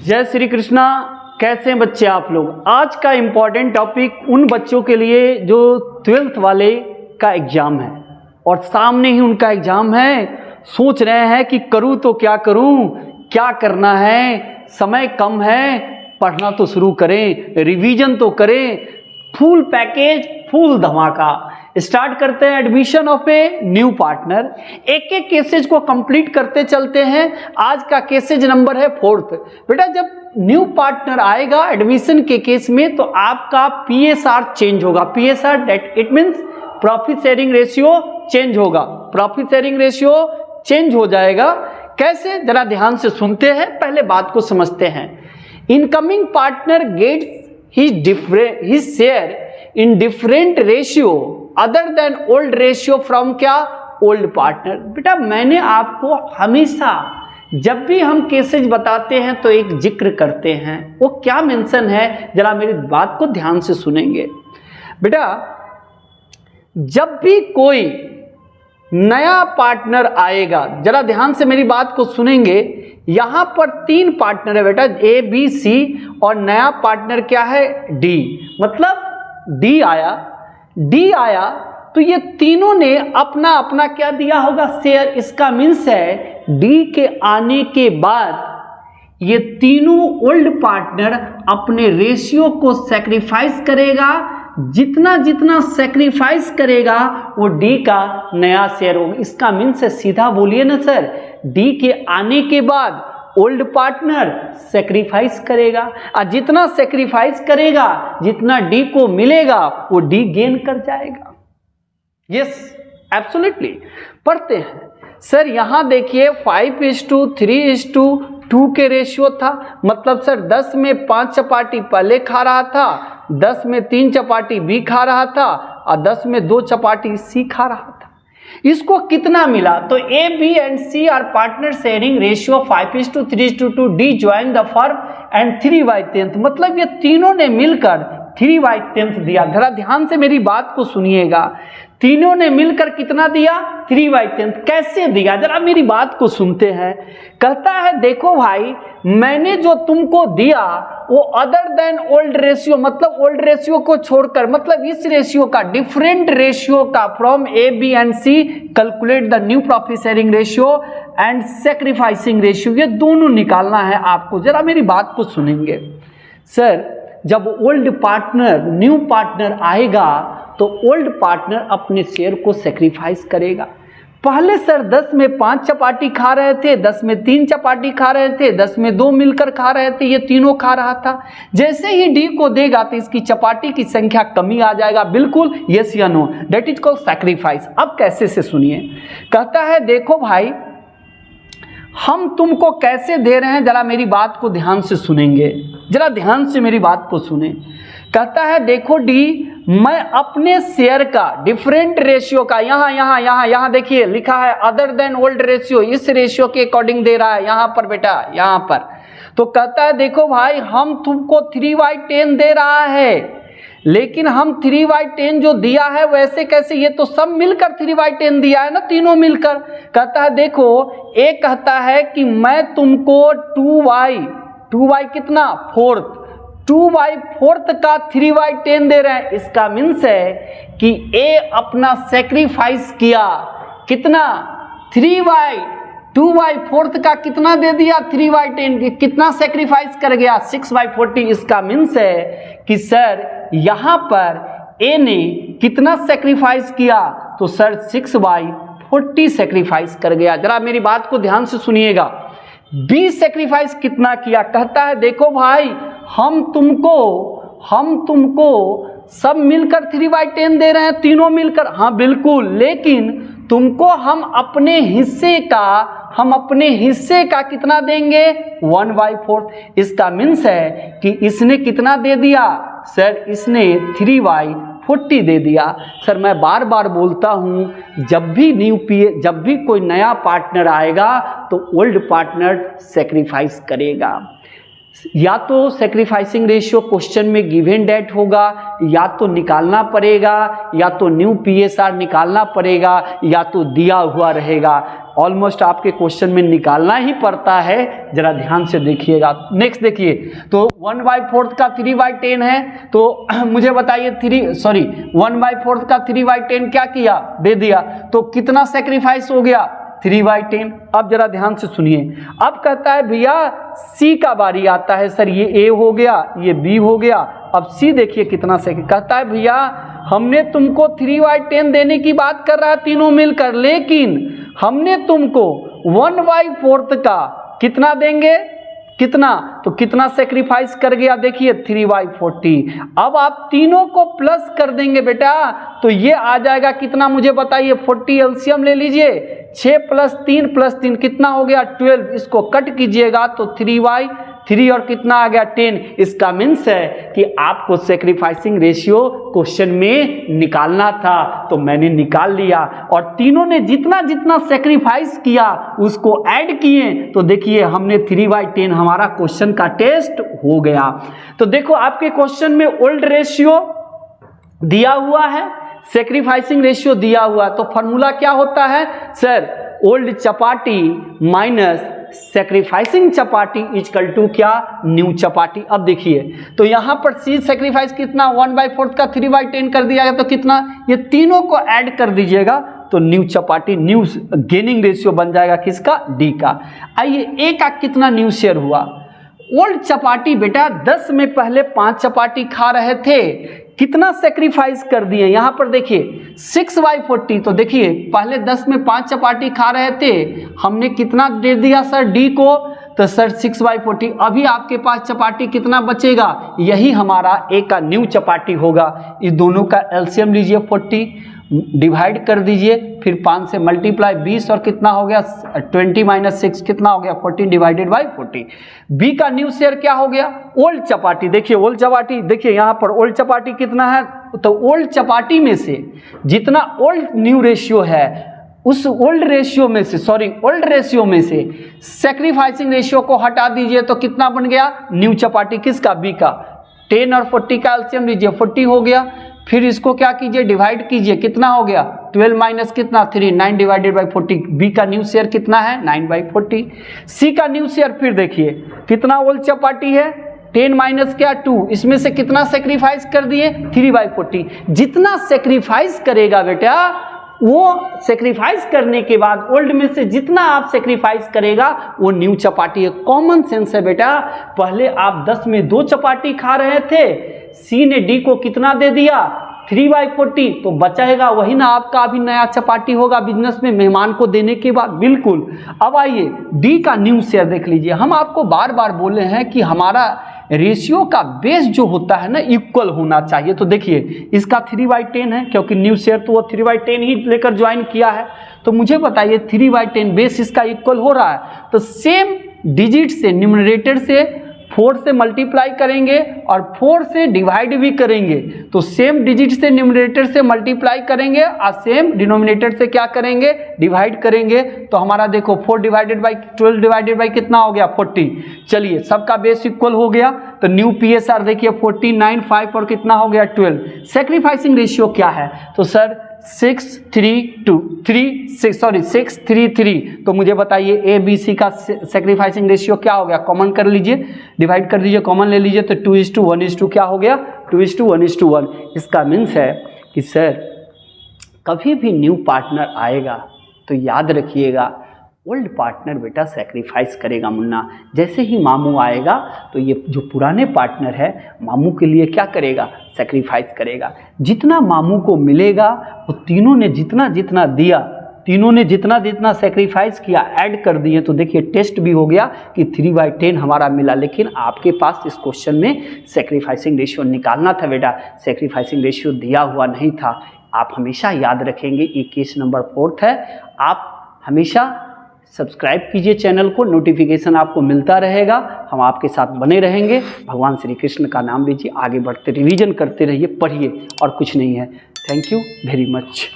जय श्री कृष्णा। कैसे हैं बच्चे आप लोग? आज का इम्पॉर्टेंट टॉपिक उन बच्चों के लिए जो 12th वाले का एग्ज़ाम है और सामने ही उनका एग्ज़ाम है, सोच रहे हैं कि करूं तो क्या करूं, क्या करना है, समय कम है, पढ़ना तो शुरू करें, रिवीजन तो करें, फुल पैकेज, फुल धमाका। स्टार्ट करते हैं admission of a new partner. एक एक केसेज को कंप्लीट करते चलते हैं। आज का केसेज नंबर है 4th। बेटा जब न्यू पार्टनर आएगा एडमिशन के केस में तो आपका PSR चेंज होगा। PSR that it means profit sharing ratio change होगा। प्रॉफिट शेयरिंग रेशियो चेंज हो जाएगा। कैसे, जरा ध्यान से सुनते हैं, पहले बात को समझते हैं। Incoming partner gets his share in different ratio other than old ratio from क्या, ओल्ड पार्टनर। बेटा मैंने आपको हमेशा जब भी हम केसेज बताते हैं तो एक जिक्र करते हैं, वो क्या मेंशन है, जरा मेरी बात को ध्यान से सुनेंगे। बेटा जब भी कोई नया पार्टनर आएगा, जरा ध्यान से मेरी बात को सुनेंगे। यहां पर 3 पार्टनर है बेटा, A, B, C और नया पार्टनर क्या है, D। मतलब D आया तो ये तीनों ने अपना अपना क्या दिया होगा, शेयर। इसका मीन्स है D के आने के बाद ये तीनों ओल्ड पार्टनर अपने रेशियो को सैक्रिफाइस करेगा। जितना जितना सैक्रिफाइस करेगा वो D का नया शेयर होगा। इसका मीन्स है, सीधा बोलिए ना सर, D के आने के बाद ओल्ड पार्टनर सैक्रिफाइस करेगा और जितना सैक्रिफाइस करेगा, जितना D को मिलेगा वो D गेन कर जाएगा। Yes absolutely. पढ़ते हैं सर। यहां देखिए 5:3:2 के रेशियो था। मतलब सर 10 में 5 चपाटी पहले खा रहा था, 10 में 3 चपाटी B खा रहा था और 10 में 2 चपाटी C खा रहा था। इसको कितना मिला? तो A, B and C are partner sharing ratio 5:3:2। D join the firm and 3/10। मतलब ये तीनों ने मिलकर 3/10 दिया। जरा ध्यान से मेरी बात को सुनिएगा। तीनों ने मिलकर कितना दिया, 3/10। कैसे दिया, जरा मेरी बात को सुनते हैं। कहता है देखो भाई, मैंने जो तुमको दिया वो अदर देन ओल्ड रेशियो, मतलब ओल्ड रेशियो को छोड़कर, मतलब इस रेशियो का, डिफरेंट रेशियो का, from A, B and C calculate the new profit sharing ratio and sacrificing ratio. ये दोनों निकालना है आपको। जरा मेरी बात को सुनेंगे सर। जब ओल्ड पार्टनर, न्यू पार्टनर आएगा तो ओल्ड पार्टनर अपने शेयर को सैक्रिफाइस करेगा। पहले सर 10 में 5 चपाटी खा रहे थे, 10 में 3 चपाटी खा रहे थे, 10 में 2 मिलकर खा रहे थे, ये तीनों खा रहा था। जैसे ही D को देगा तो इसकी चपाटी की संख्या कमी आ जाएगा। बिल्कुल यस या no, that is called sacrifice. अब कैसे से सुनिए। कहता है देखो भाई, हम तुमको कैसे दे रहे हैं, जरा मेरी बात को ध्यान से सुनेंगे, जरा ध्यान से मेरी बात को सुने। कहता है देखो D, मैं अपने शेयर का डिफरेंट रेशियो का, यहाँ देखिए लिखा है अदर देन ओल्ड रेशियो, इस रेशियो के अकॉर्डिंग दे रहा है यहाँ पर बेटा, यहाँ पर। तो कहता है देखो भाई, हम तुमको 3/10 दे रहा है, लेकिन हम 3/10 जो दिया है वैसे कैसे, ये तो सब मिलकर 3/10 दिया है ना, तीनों मिलकर। कहता है देखो, एक कहता है कि मैं तुमको 2/4 कितना, 2/4 का 3/10 दे रहे हैं। इसका मीन्स है कि A अपना सैक्रिफाइस किया, कितना, 2/4 का कितना दे दिया, 3/10। कितना सैक्रिफाइस कर गया, 6/40। इसका मीन्स है कि सर यहाँ पर A ने कितना सैक्रिफाइस किया, तो सर 6/40 सैक्रिफाइस कर गया। जरा मेरी बात को ध्यान से सुनिएगा। B सैक्रिफाइस कितना किया? कहता है देखो भाई, हम तुमको सब मिलकर 3/10 दे रहे हैं, तीनों मिलकर। हाँ बिल्कुल, लेकिन तुमको हम अपने हिस्से का कितना देंगे, 1/4। इसका मीन्स है कि इसने कितना दे दिया सर, इसने 3/40 दे दिया। सर मैं बार बार बोलता हूँ, जब भी कोई नया पार्टनर आएगा तो ओल्ड पार्टनर सैक्रिफाइस करेगा। या तो सैक्रिफाइसिंग रेशियो क्वेश्चन में गिवन डेट होगा, या तो निकालना पड़ेगा, या तो न्यू PSR निकालना पड़ेगा, या तो दिया हुआ रहेगा। ऑलमोस्ट आपके क्वेश्चन में निकालना ही पड़ता है, जरा ध्यान से देखिएगा। नेक्स्ट देखिए, तो 1/4 का 3/10 है, तो मुझे बताइए 1/4 का 3/10 क्या किया, दे दिया, तो कितना सेक्रीफाइस हो गया, 3/10। अब जरा ध्यान से सुनिए, अब कहता है भैया सी का बारी आता है। सर ये ए हो गया, ये बी हो गया, अब सी देखिए कितना सेकंड। कहता है भैया हमने तुमको 3/10 देने की बात कर रहा है तीनों मिलकर, लेकिन हमने तुमको 1/4 का कितना देंगे, कितना, तो कितना सेक्रीफाइस कर गया, देखिए 3/40। अब आप तीनों को प्लस कर देंगे बेटा, तो ये आ जाएगा कितना, मुझे बताइए, 40 एलसीएम ले लीजिए, 6 + 3 कितना हो गया, 12। इसको कट कीजिएगा तो 3/3 और कितना आ गया, 10। इसका मीन्स है कि आपको सेक्रीफाइसिंग रेशियो क्वेश्चन में निकालना था, तो मैंने निकाल लिया, और तीनों ने जितना जितना सेक्रीफाइस किया उसको ऐड किए, तो देखिए हमने 3/10, हमारा क्वेश्चन का टेस्ट हो गया। तो देखो आपके क्वेश्चन में ओल्ड रेशियो दिया हुआ है, सेक्रीफाइसिंग रेशियो दिया हुआ, तो फॉर्मूला क्या होता है sir, old chapati minus sacrificing chapati equal to क्या, न्यू चपाटी। अब देखिए तो यहां पर सी सेक्रीफाइस कितना, 1/4 का 3/10 कर दिया गया, तो कितना, ये तीनों को ऐड कर दीजिएगा, तो new chapati, new gaining ratio बन जाएगा किसका, डी का। आइए ए का कितना न्यू शेयर हुआ, ओल्ड चपाटी बेटा 10 में पहले 5 चपाटी खा रहे थे, कितना सेक्रीफाइस कर दिए, यहां पर देखिए 6/40, तो देखिए पहले 10 में 5 चपाटी खा रहे थे, हमने कितना दे दिया सर डी को, तो सर 6/40। अभी आपके पास चपाटी कितना बचेगा, यही हमारा ए का न्यू चपाटी होगा। इस दोनों का एलसीएम लीजिए, 40 डिवाइड कर दीजिए, फिर 5 से मल्टीप्लाई 20 और कितना हो गया, 20 - 6 कितना हो गया, 14 / 40। बी का न्यू शेयर क्या हो गया, ओल्ड चपाटी। देखिए ओल्ड चपाटी, देखिए यहाँ पर ओल्ड चपाटी कितना है, तो ओल्ड चपाटी में से जितना ओल्ड न्यू रेशियो है, उस ओल्ड रेशियो में से, ओल्ड रेशियो में से सेक्रीफाइसिंग रेशियो को हटा दीजिए, तो कितना बन गया, न्यू चपाटी किसका, बी का। 10 और 40 का एलसीएम लीजिए, 40 हो गया, फिर इसको क्या कीजिए, डिवाइड कीजिए, कितना हो गया, 12 माइनस कितना 3, 9 / 40। बी का न्यू शेयर कितना है, 9/40। सी का न्यू शेयर फिर देखिए कितना ओल्ड चपाटी है, 10 माइनस क्या 2, इसमें से कितना सेक्रीफाइस कर दिए, 3/40। जितना सेक्रीफाइस करेगा बेटा, वो सेक्रीफाइस करने के बाद ओल्ड में से जितना आप सेक्रीफाइस करेगा वो न्यू चपाटी है। कॉमन सेंस है बेटा, पहले आप 10 में 2 चपाटी खा रहे थे, सी ने डी को कितना दे दिया, 3/40, तो बचाएगा वही ना आपका, अभी नया चपाटी होगा बिजनेस में मेहमान को देने के बाद, बिल्कुल। अब आइए डी का न्यू शेयर देख लीजिए, हम आपको बार बार बोले हैं कि हमारा रेशियो का बेस जो होता है ना इक्वल होना चाहिए, तो देखिए इसका 3/10 है, क्योंकि न्यू शेयर तो वो 3/10 ही लेकर ज्वाइन किया है, तो मुझे बताइए 3/10 बेस इसका इक्वल हो रहा है, तो सेम डिजिट से न्यूमरेटर से 4 से मल्टीप्लाई करेंगे और 4 से डिवाइड भी करेंगे, तो सेम डिजिट से न्यूमरेटर से मल्टीप्लाई करेंगे और सेम डिनोमिनेटर से क्या करेंगे, डिवाइड करेंगे, तो हमारा देखो 4 / 12 डिवाइडेड बाई कितना हो गया, 40। चलिए सबका बेस इक्वल हो गया, तो न्यू पीएसआर देखिए 49, 5 और कितना हो गया 12। सेक्रीफाइसिंग रेशियो क्या है, तो सर 6:3, तो मुझे बताइए ए बी सी का सेक्रीफाइसिंग रेशियो क्या हो गया, कॉमन कर लीजिए, डिवाइड कर दीजिए, कॉमन ले लीजिए, तो 2:1 क्या हो गया, 2:1। इसका मीन्स है कि सर कभी भी न्यू पार्टनर आएगा तो याद रखिएगा ओल्ड पार्टनर बेटा सेक्रीफाइस करेगा मुन्ना। जैसे ही मामू आएगा तो ये जो पुराने पार्टनर है मामू के लिए क्या करेगा, सेक्रीफाइस करेगा। जितना मामू को मिलेगा वो तीनों ने जितना जितना दिया, तीनों ने जितना जितना सेक्रीफाइस किया ऐड कर दिए, तो देखिए टेस्ट भी हो गया कि 3/10 हमारा मिला। लेकिन आपके पास इस क्वेश्चन में सेक्रीफाइसिंग रेशियो निकालना था बेटा, सेक्रीफाइसिंग रेशियो दिया हुआ नहीं था। आप हमेशा याद रखेंगे, ये केस नंबर 4 है। आप हमेशा सब्सक्राइब कीजिए चैनल को, नोटिफिकेशन आपको मिलता रहेगा, हम आपके साथ बने रहेंगे। भगवान श्री कृष्ण का नाम लीजिए, आगे बढ़ते रिवीजन करते रहिए, पढ़िए, और कुछ नहीं है। Thank you very much.